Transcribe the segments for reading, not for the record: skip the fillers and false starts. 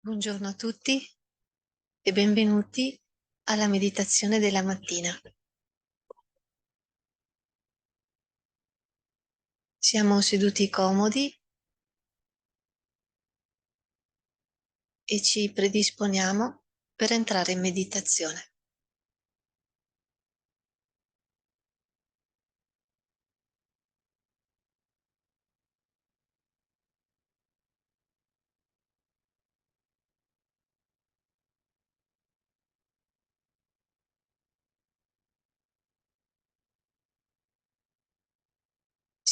Buongiorno a tutti e benvenuti alla meditazione della mattina. Siamo seduti comodi e ci predisponiamo per entrare in meditazione.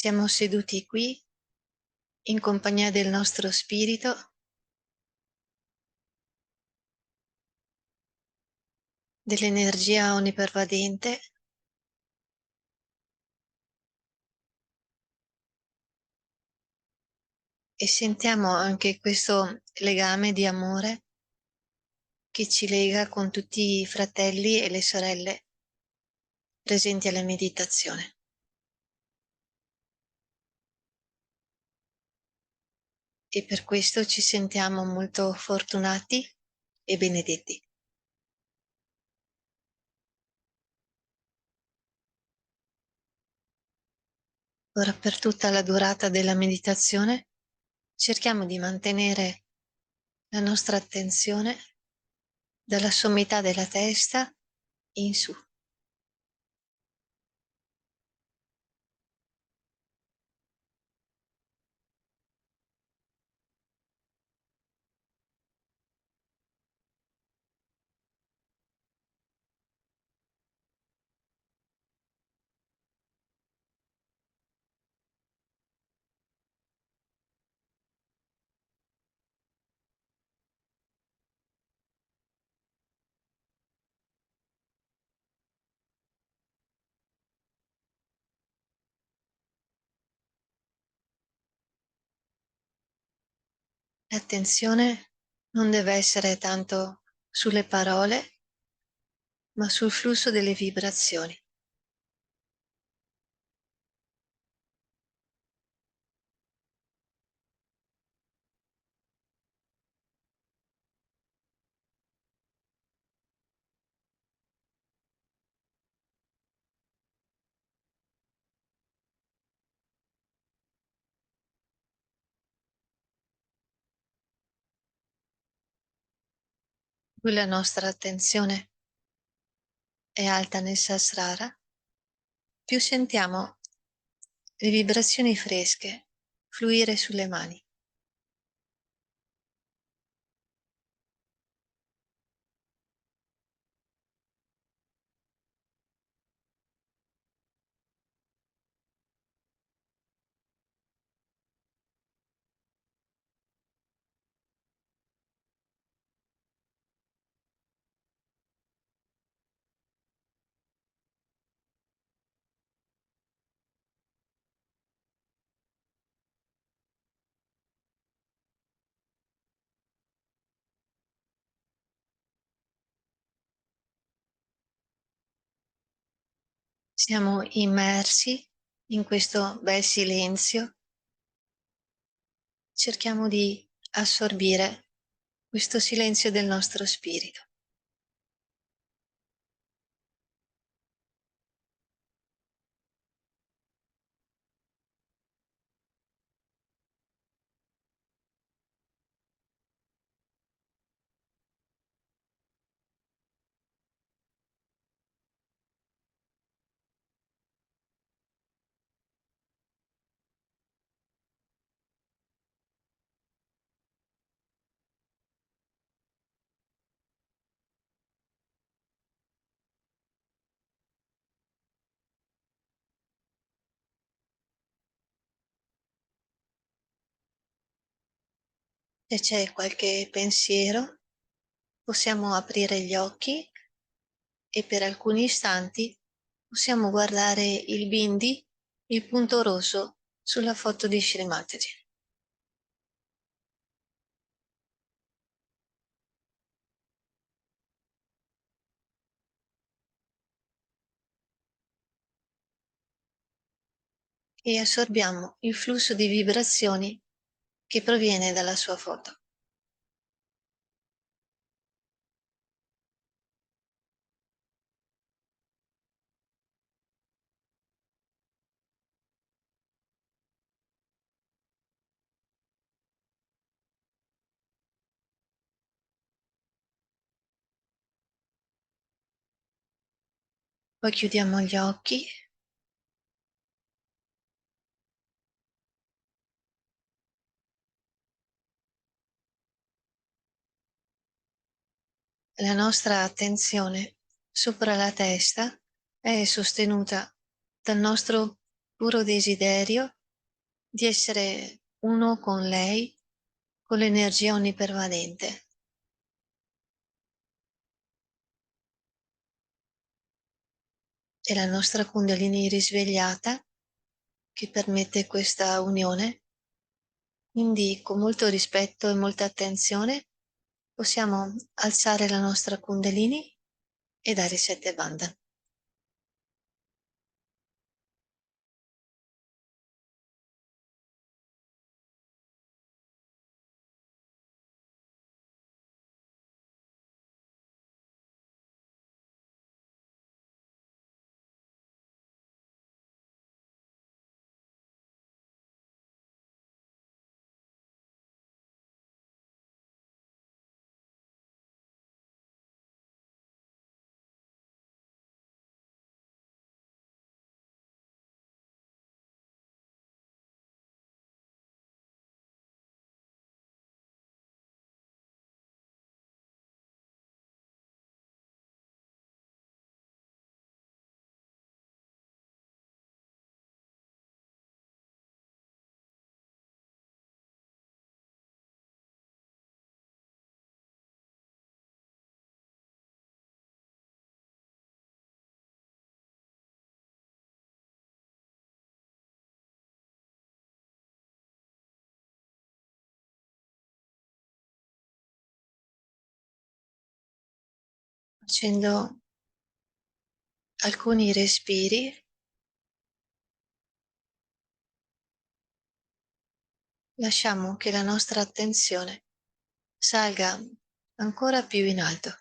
Siamo seduti qui in compagnia del nostro spirito, dell'energia onnipervadente e sentiamo anche questo legame di amore che ci lega con tutti i fratelli e le sorelle presenti alla meditazione. E per questo ci sentiamo molto fortunati e benedetti. Ora, per tutta la durata della meditazione, cerchiamo di mantenere la nostra attenzione dalla sommità della testa in su. L'attenzione non deve essere tanto sulle parole, ma sul flusso delle vibrazioni. Più la nostra attenzione è alta nel sahasrara, più sentiamo le vibrazioni fresche fluire sulle mani. Siamo immersi in questo bel silenzio. Cerchiamo di assorbire questo silenzio del nostro spirito. Se c'è qualche pensiero, possiamo aprire gli occhi e per alcuni istanti possiamo guardare il bindi, il punto rosso sulla foto di Shri Mataji. E assorbiamo il flusso di vibrazioni che proviene dalla sua foto. Poi chiudiamo gli occhi e la nostra attenzione sopra la testa è sostenuta dal nostro puro desiderio di essere uno con lei, con l'energia onnipervadente. È la nostra Kundalini risvegliata che permette questa unione. Quindi con molto rispetto e molta attenzione possiamo alzare la nostra Kundalini e dare 7 banda. Facendo alcuni respiri, lasciamo che la nostra attenzione salga ancora più in alto.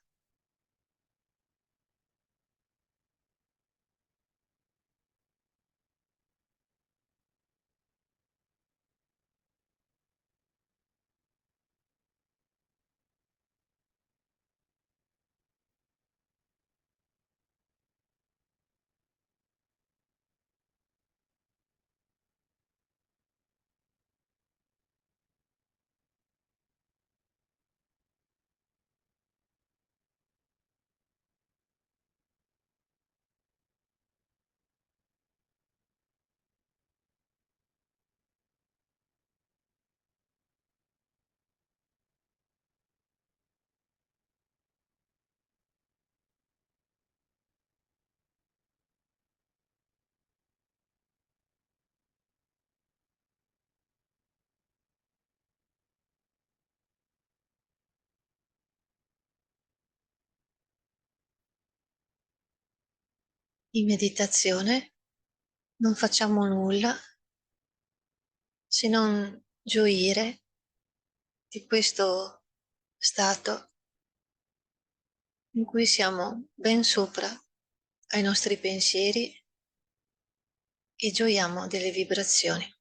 In meditazione non facciamo nulla se non gioire di questo stato in cui siamo ben sopra ai nostri pensieri e gioiamo delle vibrazioni.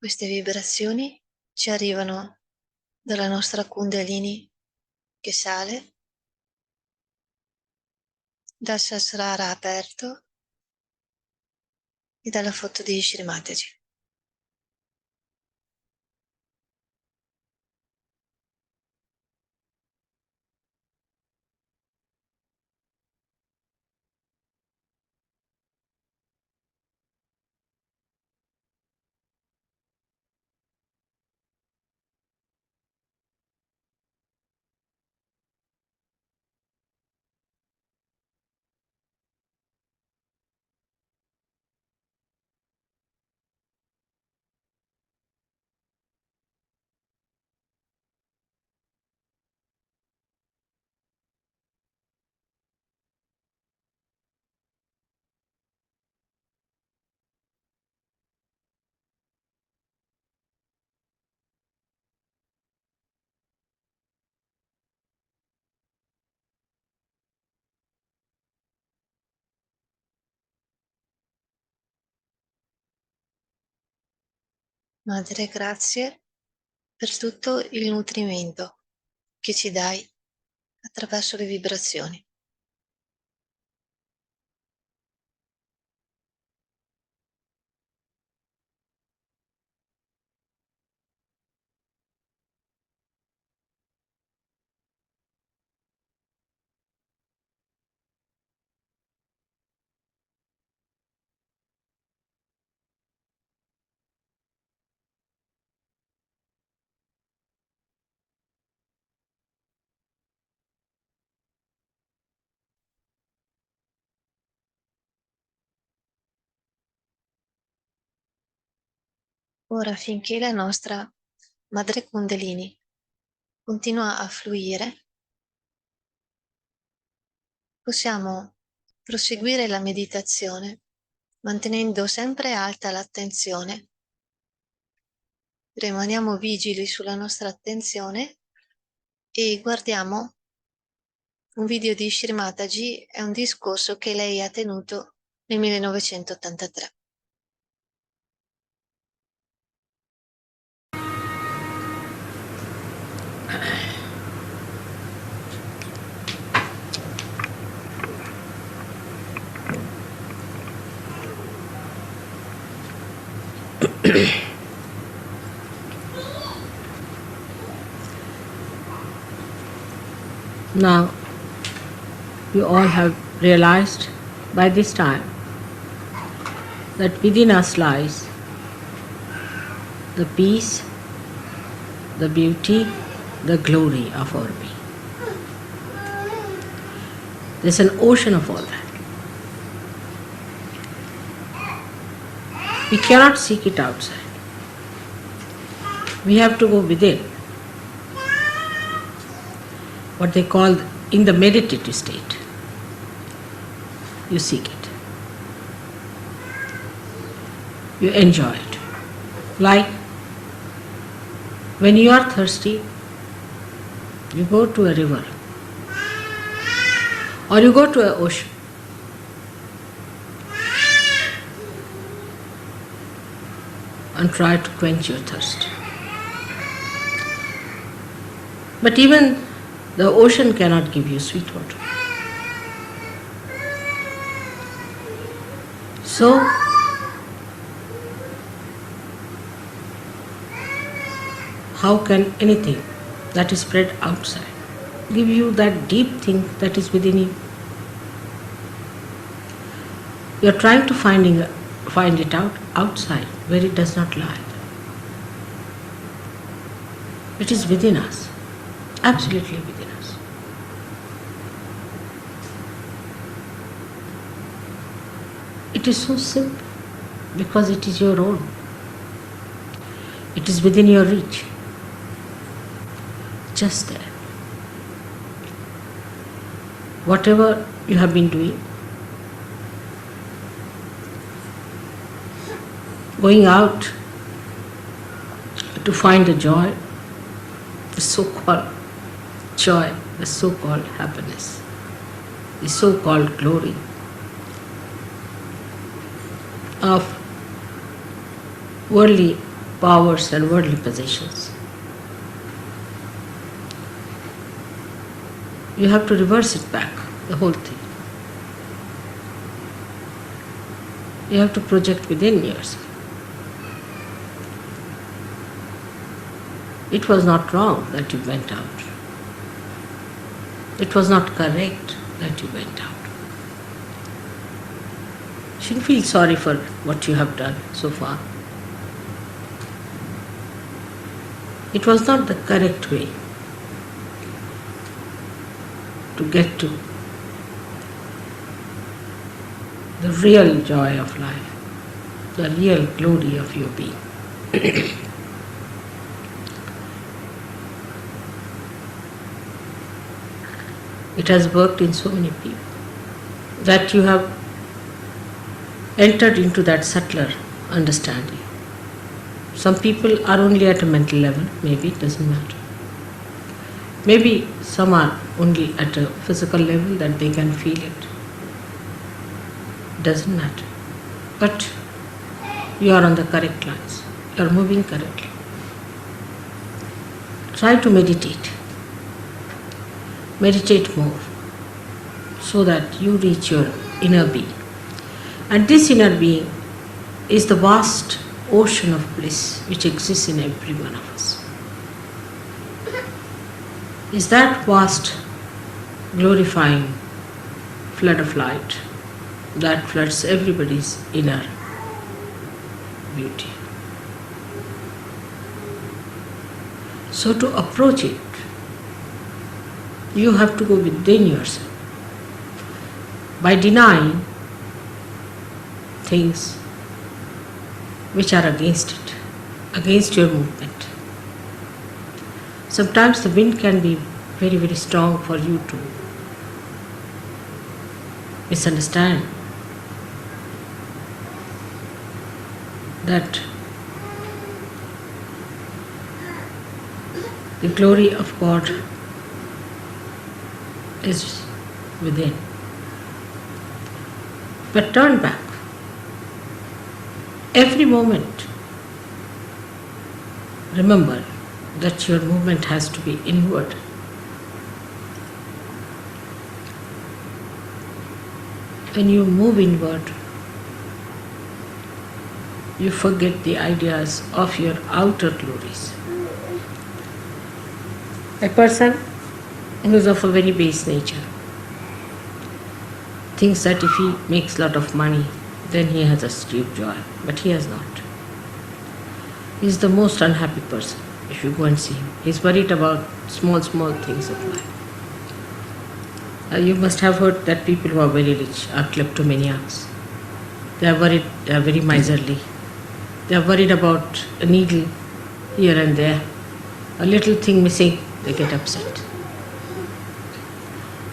Queste vibrazioni ci arrivano dalla nostra Kundalini che sale, dal Sahasrara aperto e dalla foto di Shri Mataji. Madre, grazie per tutto il nutrimento che ci dai attraverso le vibrazioni. Ora, finché la nostra Madre Kundalini continua a fluire, possiamo proseguire la meditazione mantenendo sempre alta l'attenzione. Rimaniamo vigili sulla nostra attenzione e guardiamo un video di Shri Mataji e un discorso che lei ha tenuto nel 1983. Now, you all have realized by this time that within us lies the peace, the beauty, the glory of our being. There's an ocean of all that. We cannot seek it outside. We have to go within. What they call in the meditative state. You seek it. You enjoy it. Like when you are thirsty, you go to a river or you go to an ocean. And try to quench your thirst. But even the ocean cannot give you sweet water. So, how can anything that is spread outside give you that deep thing that is within you? You are trying to find it out outside where it does not lie. It is within us, absolutely within us. It is so simple because it is your own. It is within your reach, just there. Whatever you have been doing, going out to find the joy, the so-called joy, the so-called happiness, the so-called glory of worldly powers and worldly possessions. You have to reverse it back, the whole thing. You have to project within yourself. It was not wrong that you went out. It was not correct that you went out. You shouldn't feel sorry for what you have done so far. It was not the correct way to get to the real joy of life, the real glory of your being. It has worked in so many people that you have entered into that subtler understanding. Some people are only at a mental level, maybe it doesn't matter. Maybe some are only at a physical level that they can feel it. Doesn't matter. But you are on the correct lines. You are moving correctly. Try to meditate. Meditate more so that you reach your inner being. And this inner being is the vast ocean of bliss which exists in every one of us. Is that vast, glorifying flood of light that floods everybody's inner beauty. So to approach it, you have to go within yourself. By denying things which are against it, against your movement. Sometimes the wind can be very, very strong for you to misunderstand that the glory of God is within. But turn back. Every moment, remember that your movement has to be inward. When you move inward, you forget the ideas of your outer glories. A person who is of a very base nature thinks that if he makes a lot of money, then he has a deep joy, but he has not. He is the most unhappy person if you go and see him. He is worried about small things of life. You must have heard that people who are very rich are kleptomaniacs. They are worried, they are very miserly. They are worried about a needle here and there. A little thing missing, they get upset.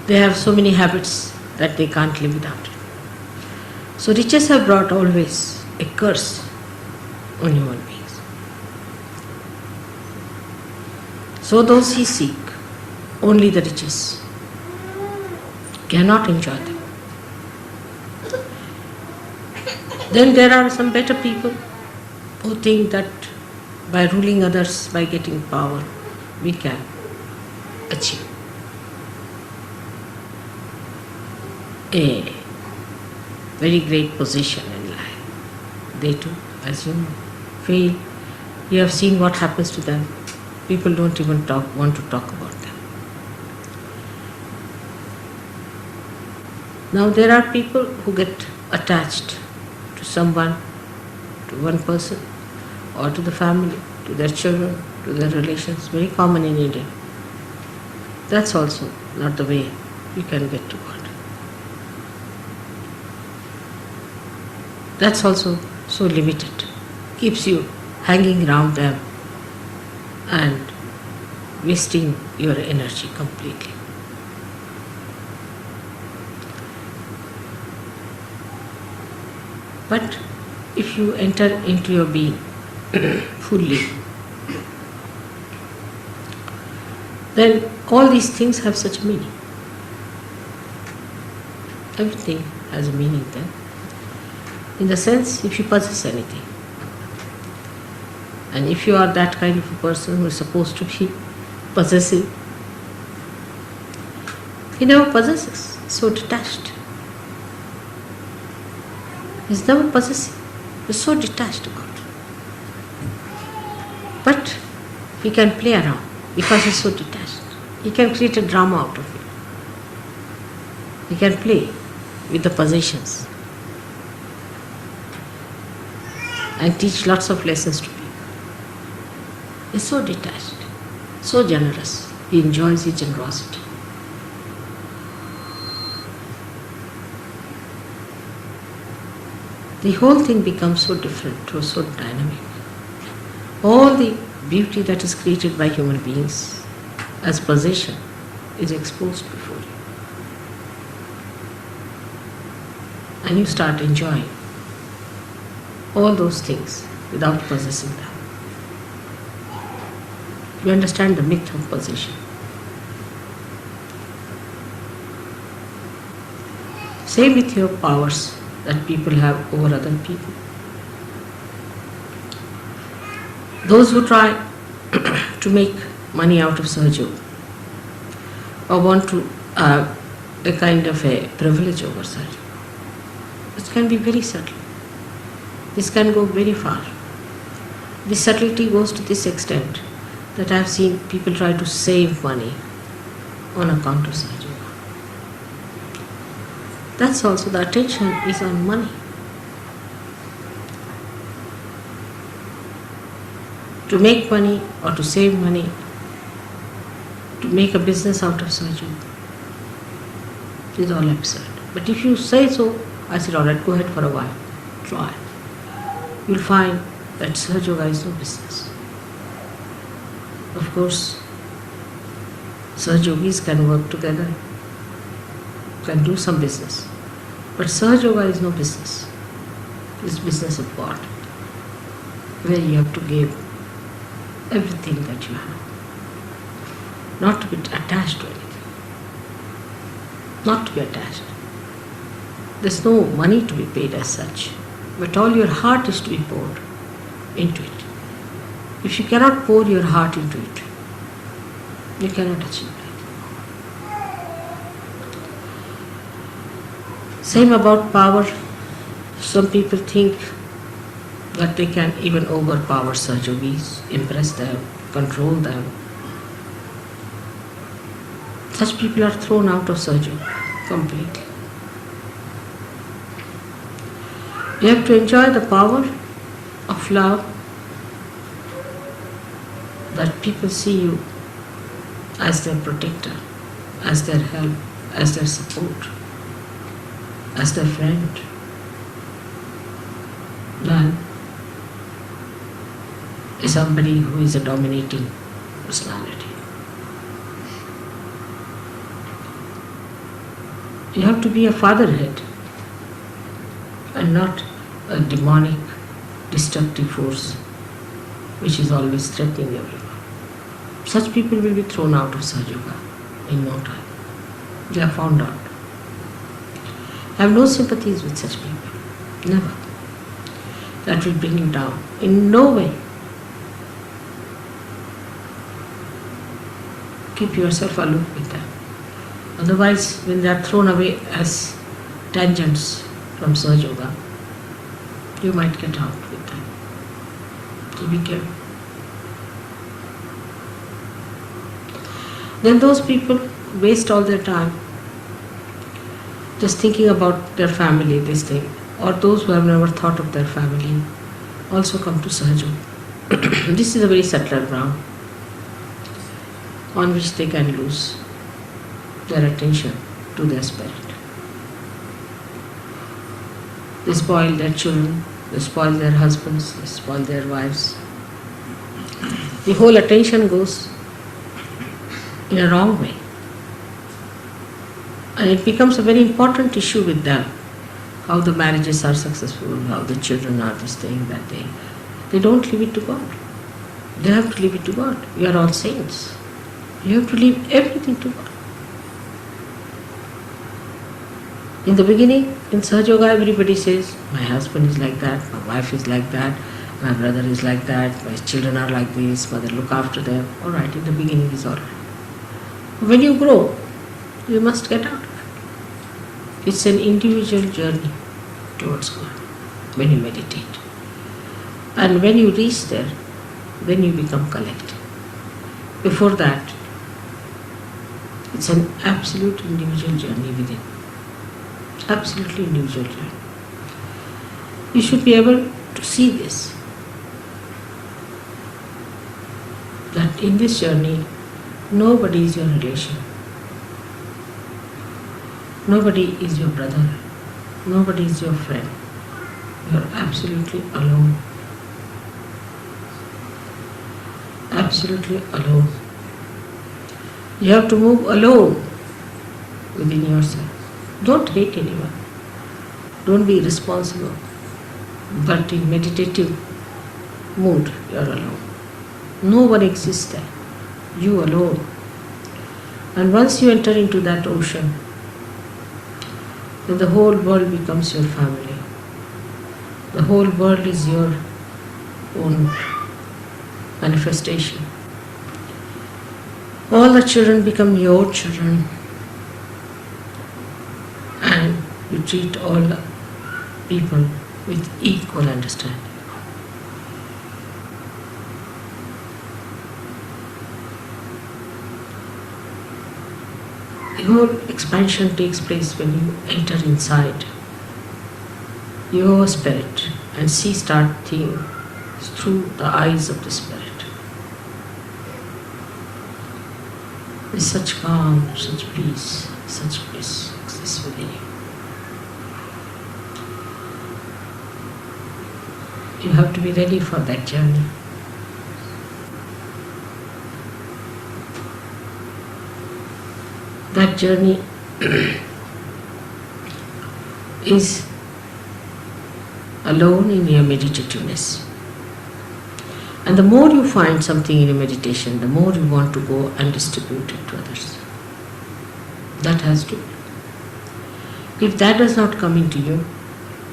They have so many habits that they can't live without it. So riches have brought always a curse on human beings. So those who seek only the riches cannot enjoy them. Then there are some better people who think that by ruling others, by getting power, we can achieve a very great position in life. They too, as you know, fail. You have seen what happens to them. People don't even want to talk about them. Now there are people who get attached to someone, to one person, or to the family, to their children, to their relations. Very common in India. That's also not the way you can get to God. That's also so limited. Keeps you hanging around them and wasting your energy completely. But if you enter into your being fully, then all these things have such a meaning. Everything has a meaning then. In the sense, if you possess anything, And if you are that kind of a person who is supposed to be possessive, he never possesses, so detached. He's never possessive, he's so detached about it. But he can play around because he's so detached. He can create a drama out of it. He can play with the possessions and teach lots of lessons to people. He's so detached, so generous. He enjoys his generosity. The whole thing becomes so different, so dynamic. All the beauty that is created by human beings as possession is exposed before you. And you start enjoying all those things without possessing them. You understand the myth of possession. Same with your powers that people have over other people. Those who try to make money out of Sahaja or want to have a kind of a privilege over Sahaja, it can be very subtle. This can go very far. The subtlety goes to this extent that I have seen people try to save money on account of Sahaja. That's also the attention is on money. To make money or to save money, to make a business out of Sahaja is all absurd. But if you say so, I said, all right, go ahead for a while, try. You'll find that Sahaja Yoga is no business. Of course, Sahaja Yogis can work together, can do some business. But Sahaja Yoga is no business. It's business of God, where you have to give everything that you have. Not to be attached to anything. Not to be attached. There's no money to be paid as such, but all your heart is to be poured into it. If you cannot pour your heart into it, you cannot achieve it. Same about power. Some people think that they can even overpower Sahaja Yogis, impress them, control them. Such people are thrown out of Sahaja Yoga completely. You have to enjoy the power of love, that people see you as their protector, as their help, as their support, as their friend. Than is somebody who is a dominating personality. You have to be a fatherhead and not a demonic, destructive force which is always threatening everyone. Such people will be thrown out of Sahaja Yoga in no time. They are found out. I have no sympathies with such people. Never. That will bring you down. In no way. Keep yourself aloof with them. Otherwise, when they are thrown away as tangents from Sahaja Yoga, you might get out with them. So be careful. Then those people waste all their time just thinking about their family, this thing. Or those who have never thought of their family also come to Sahaja Yoga. This is a very subtler ground on which they can lose their attention to their spirit. They spoil their children, they spoil their husbands, they spoil their wives. The whole attention goes in a wrong way. And it becomes a very important issue with them. How the marriages are successful, how the children are this thing, that thing. They don't leave it to God. They have to leave it to God. We are all saints. You have to leave everything to God. In the beginning, in Sahaja Yoga, everybody says, my husband is like that, my wife is like that, My brother is like that, my children are like this, mother look after them. Alright, in the beginning is alright. When you grow, you must get out of it. It's an individual journey towards God when you meditate. And when you reach there, then you become collective. Before that, it's an absolute individual journey within. Absolutely individual journey. You should be able to see this. That in this journey, nobody is your relation. Nobody is your brother. Nobody is your friend. You are absolutely alone. Absolutely alone. You have to move alone within yourself. Don't hate anyone. Don't be irresponsible. But in meditative mood, you are alone. No one exists there. You alone. And once you enter into that ocean, then the whole world becomes your family. The whole world is your own manifestation. All the children become your children, and you treat all the people with equal understanding. The whole expansion takes place when you enter inside your spirit and start seeing through the eyes of the spirit. With such calm, such peace, such bliss exists within you. You have to be ready for that journey. That journey is alone in your meditativeness. And the more you find something in your meditation, the more you want to go and distribute it to others. That has to be. If that does not come into you,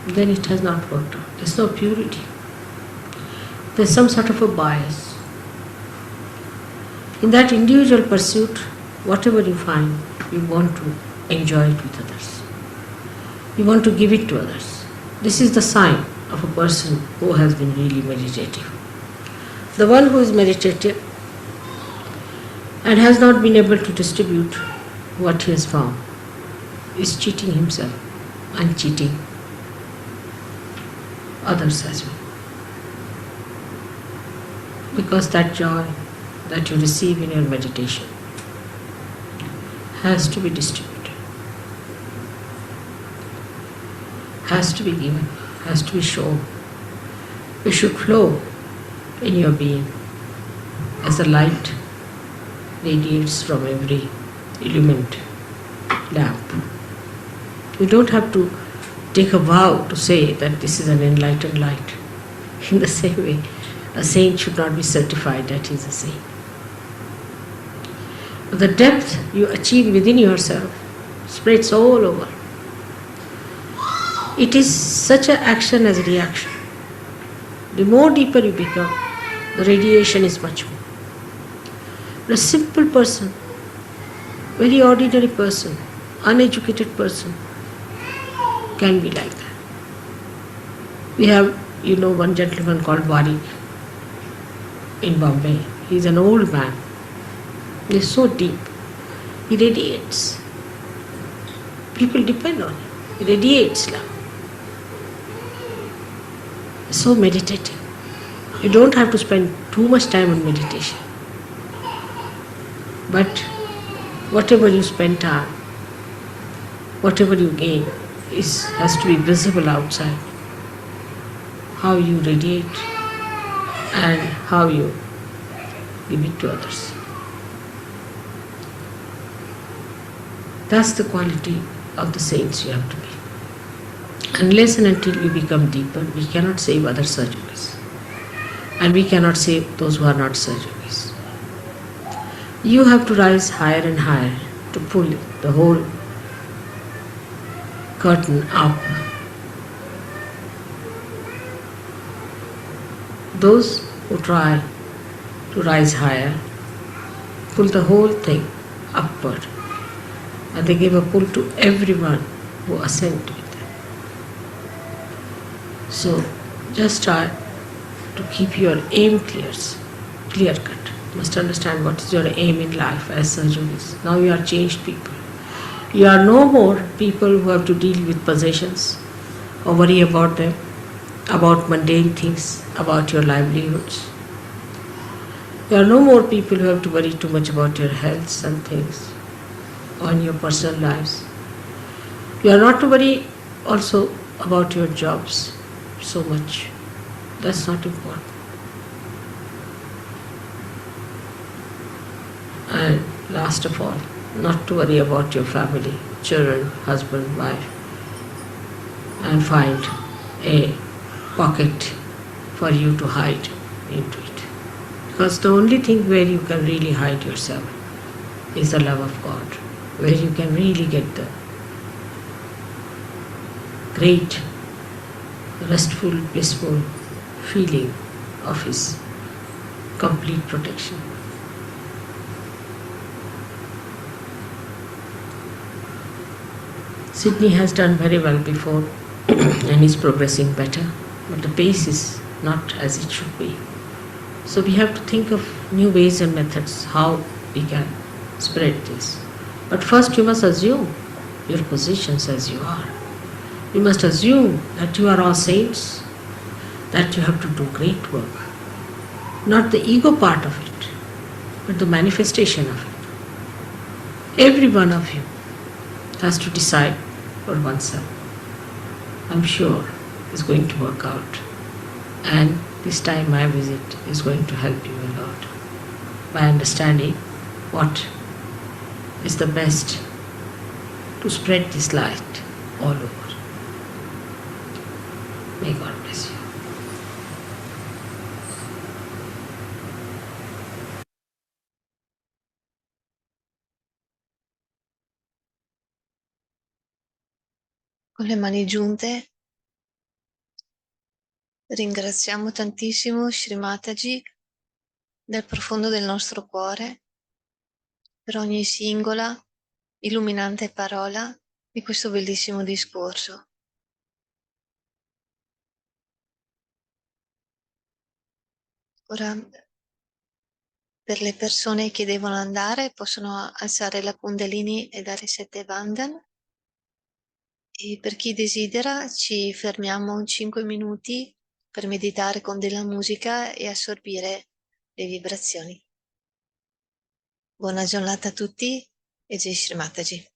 then it has not worked out. There's no purity. There's some sort of a bias. In that individual pursuit, whatever you find, you want to enjoy it with others. You want to give it to others. This is the sign of a person who has been really meditative. The one who is meditative and has not been able to distribute what he has found is cheating himself and cheating others as well. Because that joy that you receive in your meditation has to be distributed, has to be given, has to be shown. It should flow in your being as the light radiates from every illumined lamp. You don't have to take a vow to say that this is an enlightened light. In the same way, a saint should not be certified that he is a saint. But the depth you achieve within yourself spreads all over. It is such an action as a reaction. The more deeper you become, the radiation is much more. But a simple person, very ordinary person, uneducated person can be like that. We have, one gentleman called Wari in Bombay. He is an old man. He is so deep. He radiates. People depend on him. He radiates love. So meditative. You don't have to spend too much time on meditation. But whatever you spend time, whatever you gain, has to be visible outside. How you radiate and how you give it to others. That's the quality of the saints you have to be. Unless and until you become deeper, we cannot save other surgeries. And we cannot save those who are not surgeries. You have to rise higher and higher to pull the whole curtain up. Those who try to rise higher pull the whole thing upward, and they give a pull to everyone who ascend with them. So just try to keep your aim clear cut. You must understand what is your aim in life as surgeons. Now you are changed people. You are no more people who have to deal with possessions or worry about them, about mundane things, about your livelihoods. You are no more people who have to worry too much about your health and things on your personal lives. You are not to worry also about your jobs so much. That's not important. And last of all, not to worry about your family, children, husband, wife, and find a pocket for you to hide into it. Because the only thing where you can really hide yourself is the love of God, where you can really get the great, restful, blissful feeling of His complete protection. Sydney has done very well before and is progressing better, but the pace is not as it should be. So we have to think of new ways and methods how we can spread this. But first you must assume your positions as you are. You must assume that you are all saints, that you have to do great work. Not the ego part of it, but the manifestation of it. Every one of you has to decide for oneself. I'm sure it's going to work out. And this time my visit is going to help you a lot by understanding what is the best to spread this light all over. May God bless you. Con le mani giunte ringraziamo tantissimo Shri Mataji dal profondo del nostro cuore per ogni singola, illuminante parola di questo bellissimo discorso. Ora, per le persone che devono andare, possono alzare la Kundalini e dare 7 Bandhan. E per chi desidera, ci fermiamo 5 minuti per meditare con della musica e assorbire le vibrazioni. Buona giornata a tutti e Jai Shri Mataji.